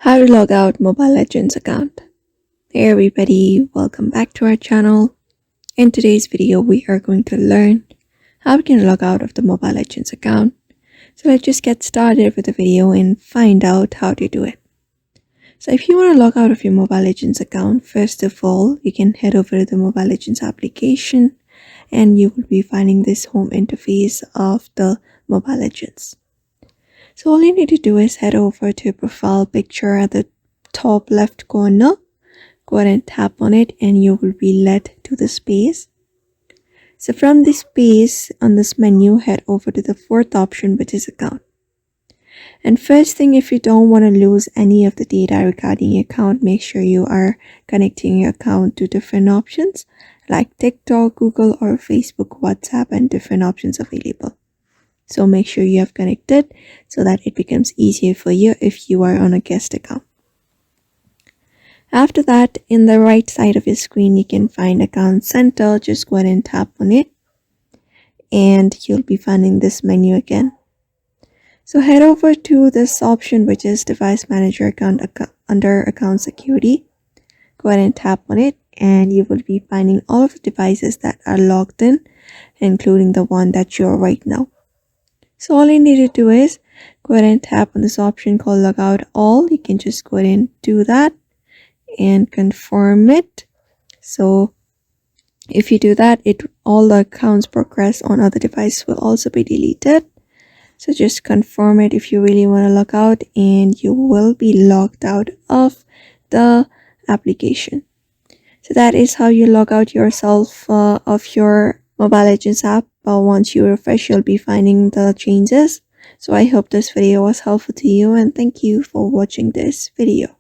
How to log out Mobile Legends account. Hey everybody, welcome back to our channel. In today's video, we are going to learn how we can log out of the Mobile Legends account. So let's just get started with the video and find out how to do it. So if you want to log out of your Mobile Legends account, first of all, you can head over to the Mobile Legends application and you will be finding this home interface of the Mobile Legends. So all you need to do is head over to your profile picture at the top left corner. Go ahead and tap on it and you will be led to the space. So from this space on this menu, head over to the fourth option, which is account. And first thing, if you don't want to lose any of the data regarding your account, make sure you are connecting your account to different options like TikTok, Google, or Facebook, WhatsApp, and different options available. So make sure you have connected so that it becomes easier for you if you are on a guest account. After that, in the right side of your screen, you can find Account Center. Just go ahead and tap on it and you'll be finding this menu again. So head over to this option, which is Device Manager account under Account Security. Go ahead and tap on it and you will be finding all of the devices that are logged in, including the one that you're right now. So all you need to do is go ahead and tap on this option called Logout All. You can just go ahead and do that and confirm it. So if you do that, all the accounts progress on other devices will also be deleted. So just confirm it if you really want to log out and you will be logged out of the application. So that is how you log out yourself of your Mobile Legends app. Once you refresh, you'll be finding the changes. So I hope this video was helpful to you and thank you for watching this video.